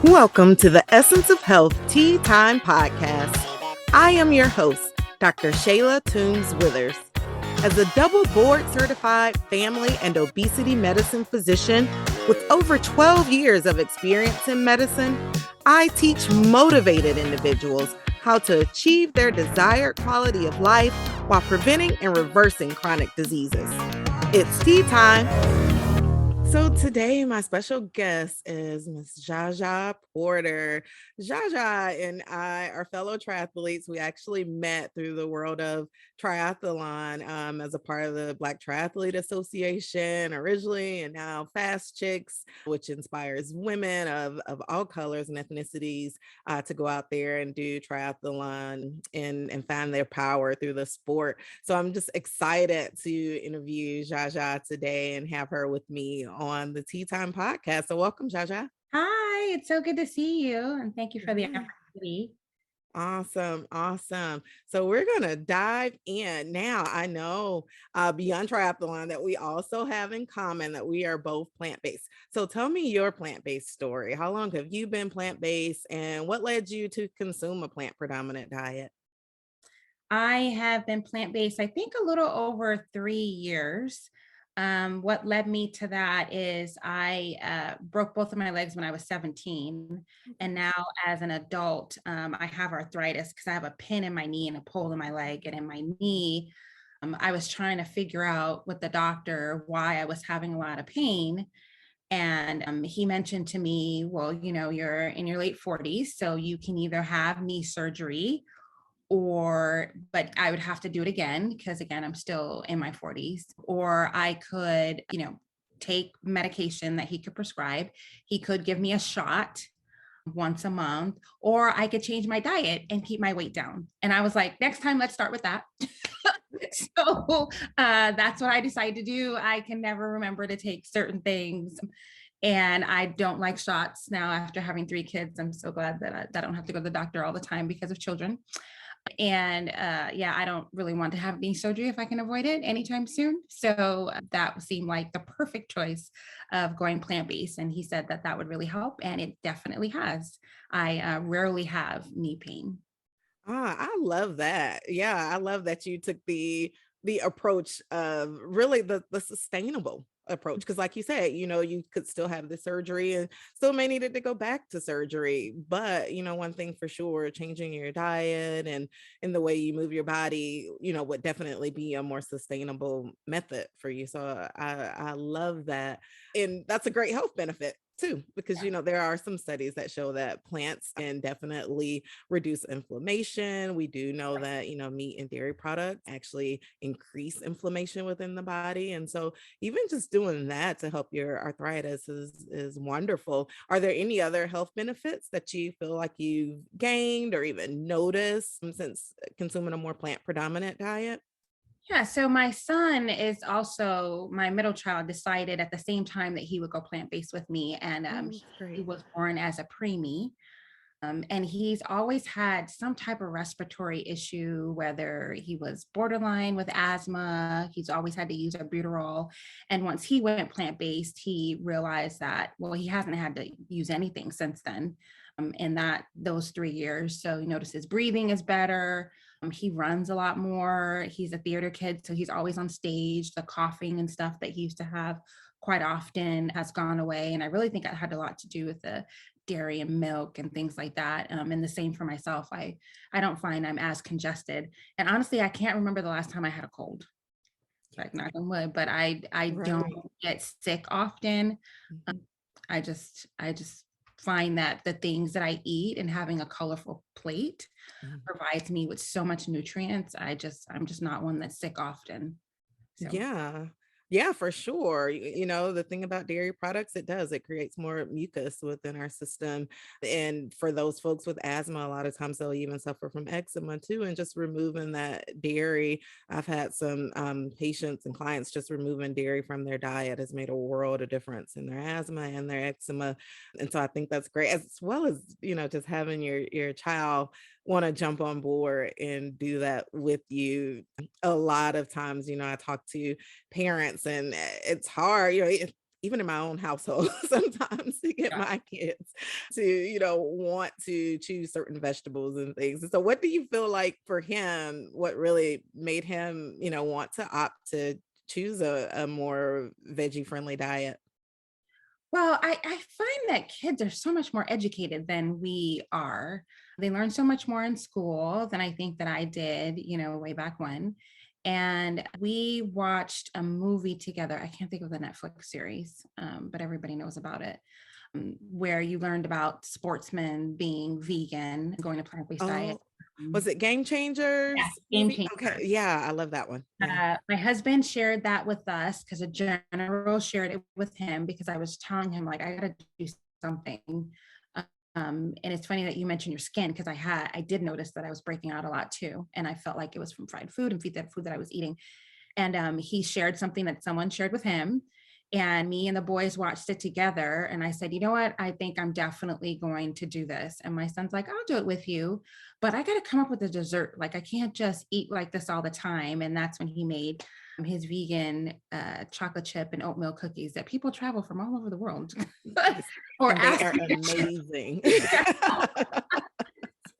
Welcome to the Essence of Health Tea Time Podcast. I am your host, Dr. Shayla Toombs-Withers. As a double board certified family and obesity medicine physician with over 12 years of experience in medicine, I teach motivated individuals how to achieve their desired quality of life while preventing and reversing chronic diseases. It's tea time. So today, my special guest is Miss Zsa-Zsa Porter. Zsa-Zsa and I are fellow triathletes. We actually met through the world of triathlon as a part of the Black Triathlete Association originally, and now Fast Chicks, which inspires women of all colors and ethnicities to go out there and do triathlon and find their power through the sport. So I'm just excited to interview Zsa-Zsa today and have her with me on the Tea Time Podcast. So welcome, Zsa-Zsa. Hi, it's so good to see you. And thank you for the opportunity. Awesome. So we're going to dive in. Now, I know beyond triathlon that we also have in common that we are both plant-based. So tell me your plant-based story. How long have you been plant-based and what led you to consume a plant predominant diet? I have been plant-based, I think a little over 3 years. What led me to that is I broke both of my legs when I was 17. And now as an adult, I have arthritis because I have a pin in my knee and a pole in my leg and in my knee. I was trying to figure out with the doctor why I was having a lot of pain. And he mentioned to me, well, you're in your late 40s, so you can either have knee surgery but I would have to do it again because again, I'm still in my 40s, or I could, take medication that he could prescribe. He could give me a shot once a month, or I could change my diet and keep my weight down. And I was like, next time, let's start with that. So that's what I decided to do. I can never remember to take certain things. And I don't like shots now after having 3 kids. I'm so glad that I don't have to go to the doctor all the time because of children. And I don't really want to have knee surgery if I can avoid it anytime soon. So that seemed like the perfect choice of going plant-based. And he said that would really help. And it definitely has. I rarely have knee pain. I love that. Yeah, I love that you took the approach of really the sustainable approach. Because like you said, you could still have the surgery and still may need it to go back to surgery. But one thing for sure, changing your diet and the way you move your body, would definitely be a more sustainable method for you. So I love that. And that's a great health benefit too, because there are some studies that show that plants can definitely reduce inflammation. We do know that meat and dairy products actually increase inflammation within the body, and so even just doing that to help your arthritis is wonderful. Are there any other health benefits that you feel like you've gained or even noticed since consuming a more plant predominant diet? Yeah, so my son is also my middle child decided at the same time that he would go plant-based with me. And Oh, that's he great. was born as a preemie. And he's always had some type of respiratory issue, whether he was borderline with asthma, he's always had to use albuterol. And once he went plant-based, he realized that, well, he hasn't had to use anything since then in those 3 years. So he noticed his breathing is better. He runs a lot more. He's a theater kid, so he's always on stage. The coughing and stuff that he used to have quite often has gone away. And I really think it had a lot to do with the dairy and milk and things like that. And the same for myself. I don't find I'm as congested. And honestly, I can't remember the last time I had a cold. Like knock on wood, but I don't Right. get sick often. Um, Mhm. I just find that the things that I eat and having a colorful plate Mhm. provides me with so much nutrients. I'm just not one that's sick often. So Yeah. Yeah, for sure. The thing about dairy products, it creates more mucus within our system. And for those folks with asthma, a lot of times they'll even suffer from eczema too. And just removing that dairy, I've had some patients and clients just removing dairy from their diet has made a world of difference in their asthma and their eczema. And so I think that's great, as well as, just having your child want to jump on board and do that with you. A lot of times, I talk to parents and it's hard, even in my own household, sometimes to get Yeah. my kids to, want to choose certain vegetables and things. And so what do you feel like for him, what really made him, want to opt to choose a more veggie friendly diet? Well, I find that kids are so much more educated than we are. They learn so much more in school than I think that I did, way back when. And we watched a movie together. I can't think of the Netflix series, but everybody knows about it, where you learned about sportsmen being vegan, going to plant-based diet. Oh, was it Game Yeah, Changers game movie? Okay. changer. Yeah, I love that one. Yeah. My husband shared that with us because a general shared it with him because I was telling him like I got to do something. And it's funny that you mentioned your skin because I did notice that I was breaking out a lot too, and I felt like it was from fried food and food that I was eating. And he shared something that someone shared with him, and me and the boys watched it together. And I said, you know what? I think I'm definitely going to do this. And my son's like, I'll do it with you, but I got to come up with a dessert. Like, I can't just eat like this all the time. And that's when he made his vegan chocolate chip and oatmeal cookies that people travel from all over the world Yes. or And they ask are me to share. amazing.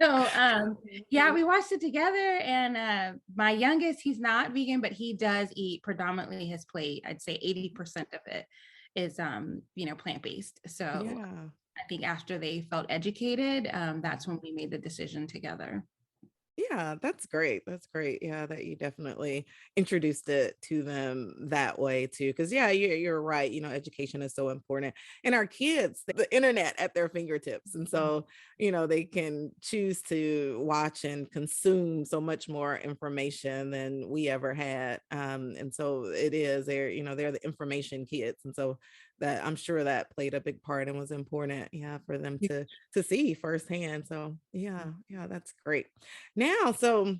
So yeah, we watched it together, and my youngest, he's not vegan, but he does eat predominantly his plate. I'd say 80% of it is plant-based. So Yeah. I think after they felt educated, that's when we made the decision together. Yeah, that's great. That's great. Yeah, that you definitely introduced it to them that way too. Because yeah, you're right. Education is so important, and our kids, the internet at their fingertips, and so they can choose to watch and consume so much more information than we ever had. And so it is they're the information kids, and so that I'm sure that played a big part and was important. Yeah, for them to see firsthand. So yeah, that's great. Now, so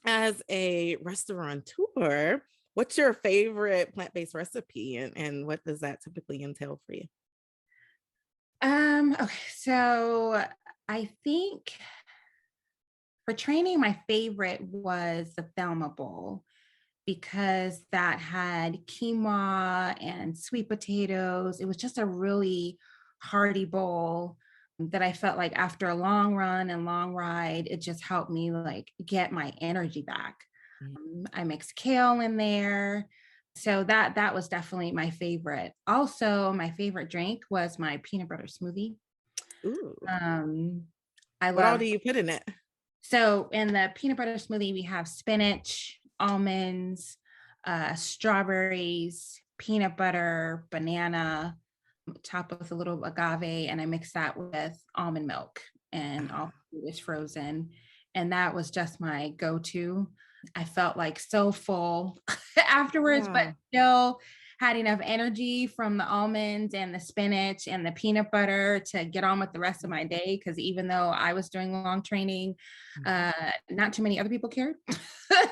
as a restaurateur, what's your favorite plant-based recipe and what does that typically entail for you? Okay, so I think for training, my favorite was the Thelma Bowl because that had quinoa and sweet potatoes. It was just a really hearty bowl that I felt like after a long run and long ride, it just helped me like get my energy back. Mm. I mixed kale in there. So that was definitely my favorite. Also, my favorite drink was my peanut butter smoothie. Ooh. Um, I What all love do you put in it? so in the peanut butter smoothie, we have spinach, almonds, strawberries, peanut butter, banana, topped with a little agave, and I mix that with almond milk, and all Ah, food is frozen. And that was just my go-to. I felt like so full afterwards, but yeah. still had enough energy from the almonds and the spinach and the peanut butter to get on with the rest of my day. Because even though I was doing long training, not too many other people cared.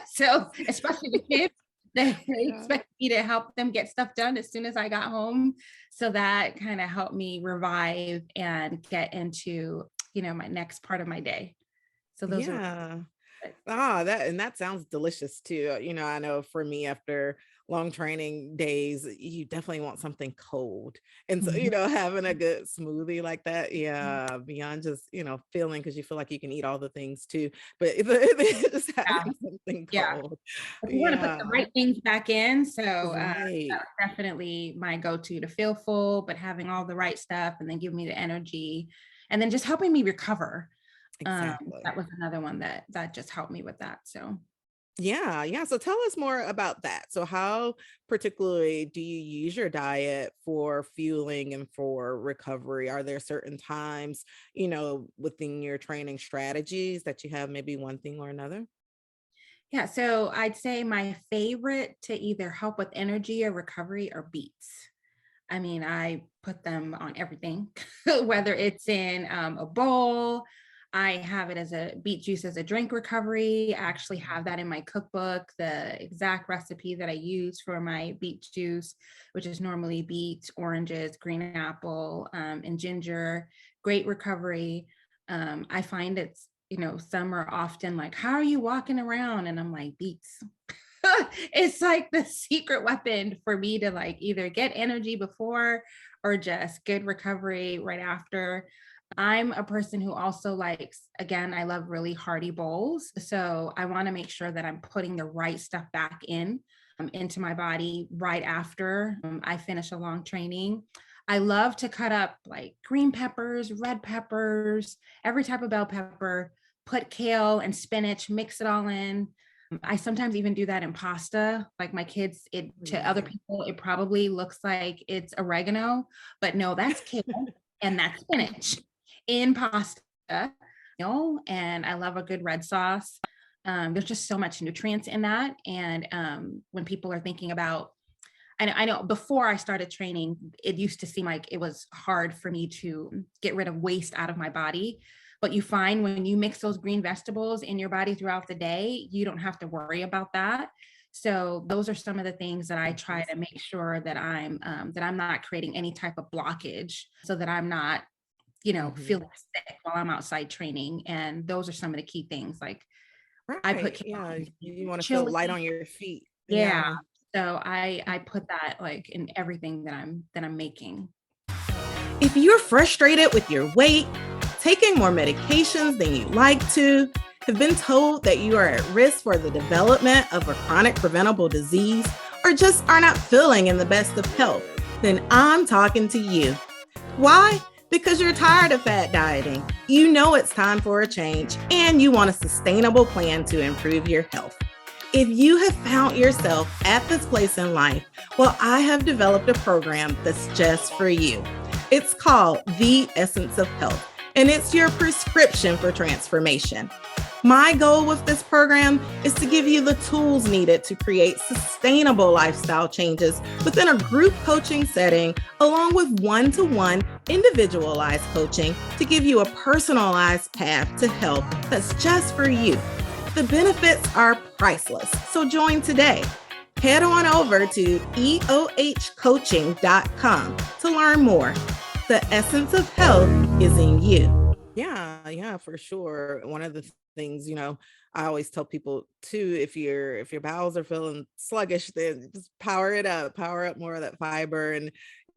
So, especially the kids, they Yeah. expect me to help them get stuff done as soon as I got home. So that kind of helped me revive and get into, my next part of my day. So those are Yeah. That sounds delicious too. I know for me after long training days, you definitely want something cold. And so, Mhm. having a good smoothie like that, yeah, beyond just, feeling because you feel like you can eat all the things too, but just Yeah, having something yeah. cold. If you want to put the Yeah. right things back in, so Right. that's definitely my go-to to feel full, but having all the right stuff and then give me the energy, and then just helping me recover. Exactly. That was another one that just helped me with that. So Yeah, yeah. So tell us more about that. So how particularly do you use your diet for fueling and for recovery? Are there certain times, within your training strategies that you have maybe one thing or another? yeah, so I'd say my favorite to either help with energy or recovery are beets. I mean, I put them on everything, whether it's in a bowl. I have it as a beet juice as a drink recovery. I actually have that in my cookbook, the exact recipe that I use for my beet juice, which is normally beets, oranges, green apple, and ginger. Great recovery. I find some are often like, how are you walking around? And I'm like, beets. It's like the secret weapon for me to like either get energy before or just good recovery right after. I'm a person who also likes, again, I love really hearty bowls. So I want to make sure that I'm putting the right stuff back in into my body right after I finish a long training. I love to cut up like green peppers, red peppers, every type of bell pepper, put kale and spinach, mix it all in. I sometimes even do that in pasta. Like my kids, it to other people, it probably looks like it's oregano, but no, that's kale and that's spinach in pasta, and I love a good red sauce. There's just so much nutrients in that. And when people are thinking about, I know before I started training, it used to seem like it was hard for me to get rid of waste out of my body. But you find when you mix those green vegetables in your body throughout the day, you don't have to worry about that. So those are some of the things that I try to make sure that I'm not creating any type of blockage, so that I'm not feeling sick while I'm outside training. And those are some of the key things. Like I put Yeah. You want to feel chili. light on your feet. Yeah. Yeah. So I put that like in everything that I'm making. If you're frustrated with your weight, taking more medications than you like to, have been told that you are at risk for the development of a chronic preventable disease, or just are not feeling in the best of health, then I'm talking to you. Why? Because you're tired of fat dieting. You know it's time for a change, and you want a sustainable plan to improve your health. If you have found yourself at this place in life, well, I have developed a program that's just for you. It's called The Essence of Health, and it's your prescription for transformation. My goal with this program is to give you the tools needed to create sustainable lifestyle changes within a group coaching setting, along with one-to-one individualized coaching to give you a personalized path to health that's just for you. The benefits are priceless, so join today. Head on over to eohcoaching.com to learn more. The essence of health is in you. Yeah, for sure. One of the things, I always tell people too, if your bowels are feeling sluggish, then just power it up, power up more of that fiber. And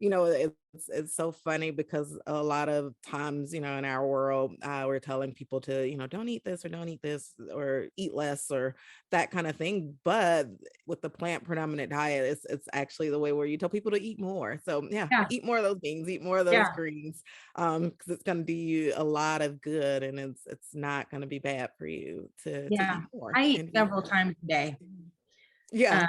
it's so funny because a lot of times, in our world, we're telling people to, don't eat this or don't eat this or eat less or that kind of thing. But with the plant predominant diet, it's actually the way where you tell people to eat more. So yeah. Eat more of those beans, eat more of those greens, because it's going to do you a lot of good, and it's not going to be bad for you to eat more. I eat several times a day. Yeah.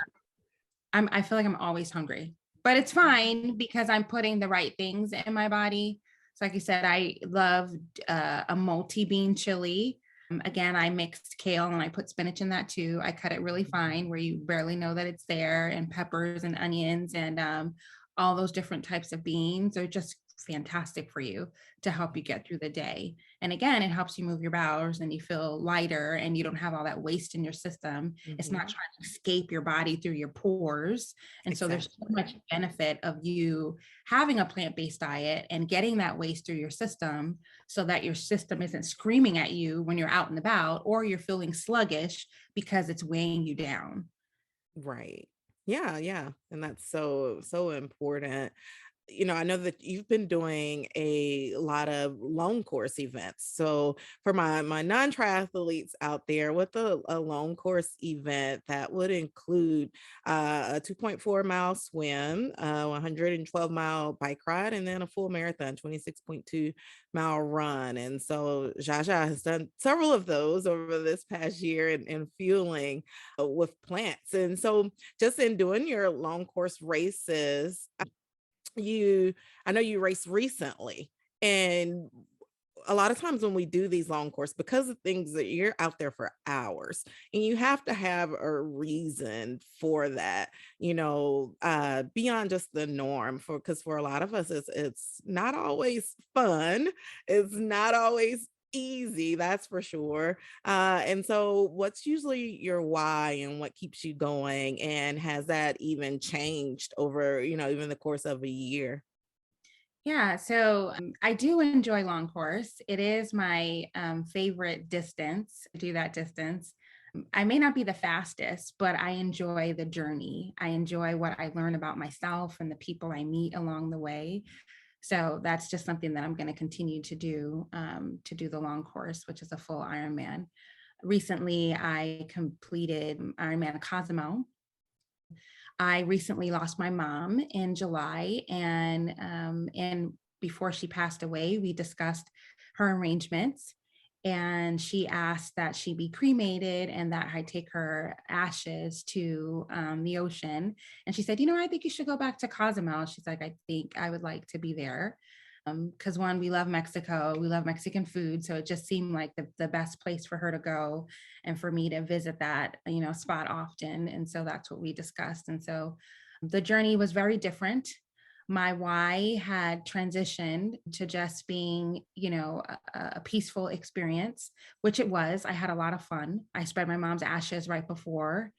I feel like I'm always hungry, but it's fine because I'm putting the right things in my body. So like you said, I love a multi-bean chili. Again, I mixed kale and I put spinach in that too. I cut it really fine where you barely know that it's there, and peppers and onions and all those different types of beans are just fantastic for you to help you get through the day. And again, it helps you move your bowels and you feel lighter and you don't have all that waste in your system. It's not trying to escape your body through your pores. And so there's so much benefit of you having a plant-based diet and getting that waste through your system, so that your system isn't screaming at you when you're out and about, or you're feeling sluggish because it's weighing you down. Right. Yeah. And that's so important. I know that you've been doing a lot of long course events. So for my non-triathletes out there, with a long course event, that would include a 2.4 mile swim, 112-mile bike ride, and then a full marathon, 26.2 mile run. And so Zsa-Zsa has done several of those over this past year, and fueling with plants. And so just in doing your long course races, I know you raced recently, and a lot of times when we do these long course, because of things that you're out there for hours, and you have to have a reason for that, beyond just the norm, because for a lot of us, it's not always fun. It's not always easy, that's for sure. And so what's usually your why, and what keeps you going? And has that even changed over, even the course of a year? Yeah, so I do enjoy long course. It is my favorite distance, to do that distance. I may not be the fastest, but I enjoy the journey. I enjoy what I learn about myself and the people I meet along the way. So that's just something that I'm going to continue to do the long course, which is a full Ironman. Recently, I completed Ironman Cozumel. I recently lost my mom in July, and before she passed away, we discussed her arrangements, and she asked that she be cremated and that I take her ashes to the ocean. And she said, I think you should go back to Cozumel. She's like, I think I would like to be there. Because one, we love Mexico, we love Mexican food. So it just seemed like the best place for her to go and for me to visit that, spot often. And so that's what we discussed. And so the journey was very different. My why had transitioned to just being, a peaceful experience, which it was. I had a lot of fun. I spread my mom's ashes right before.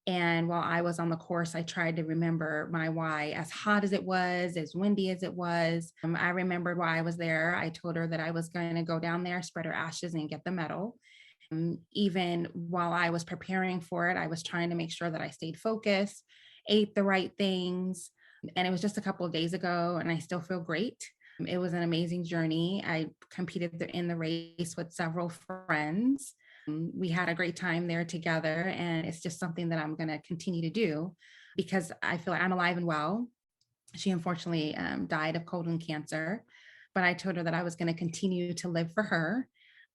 And while I was on the course, I tried to remember my why, as hot as it was, as windy as it was. I remembered why I was there. I told her that I was going to go down there, spread her ashes, and get the medal. Even while I was preparing for it, I was trying to make sure that I stayed focused, ate the right things. And it was just a couple of days ago, and I still feel great. It was an amazing journey. I competed in the race with several friends. We had a great time there together, and it's just something that I'm going to continue to do because I feel like I'm alive and well. She unfortunately died of colon cancer, but I told her that I was going to continue to live for her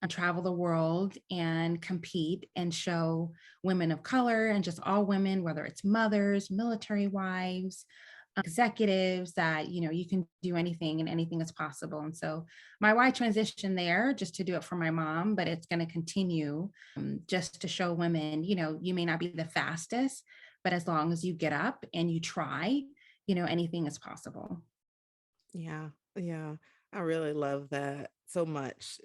and travel the world and compete and show women of color and just all women, whether it's mothers, military wives, executives, that you can do anything and anything is possible. And so my why transition there just to do it for my mom, but it's going to continue just to show women, you may not be the fastest, but as long as you get up and you try, anything is possible. Yeah, yeah. I really love that so much.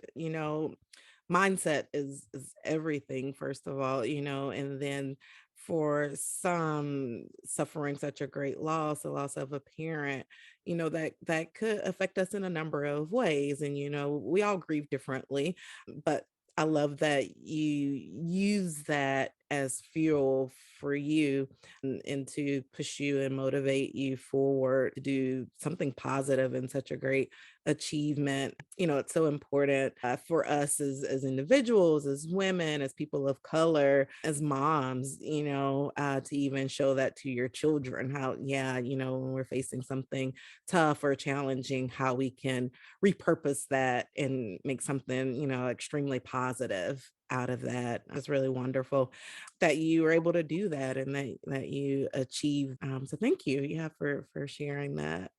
Mindset is everything, first of all, and then for some suffering such a great loss, the loss of a parent, that could affect us in a number of ways. And we all grieve differently, but I love that you use that as fuel for you and to push you and motivate you forward to do something positive and such a great achievement. It's so important for us as individuals, as women, as people of color, as moms, to even show that to your children, how, yeah, when we're facing something tough or challenging, how we can repurpose that and make something, extremely positive out of that. It's really wonderful that you were able to do that and that you achieved. So thank you, for sharing that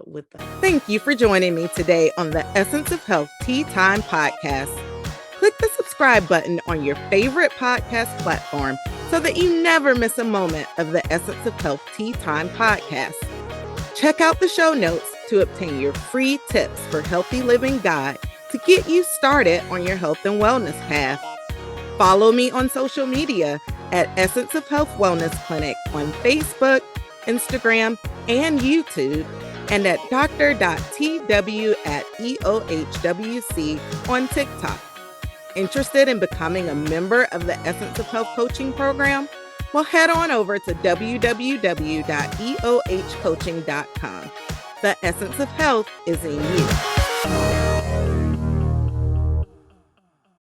with us. Thank you for joining me today on the Essence of Health Tea Time podcast. Click the subscribe button on your favorite podcast platform so that you never miss a moment of the Essence of Health Tea Time podcast. Check out the show notes to obtain your free tips for healthy living guide to get you started on your health and wellness path. Follow me on social media at Essence of Health Wellness Clinic on Facebook, Instagram, and YouTube, and at dr.tw@EOHWC on TikTok. Interested in becoming a member of the Essence of Health coaching program? Well, head on over to www.eohcoaching.com. The essence of health is in you.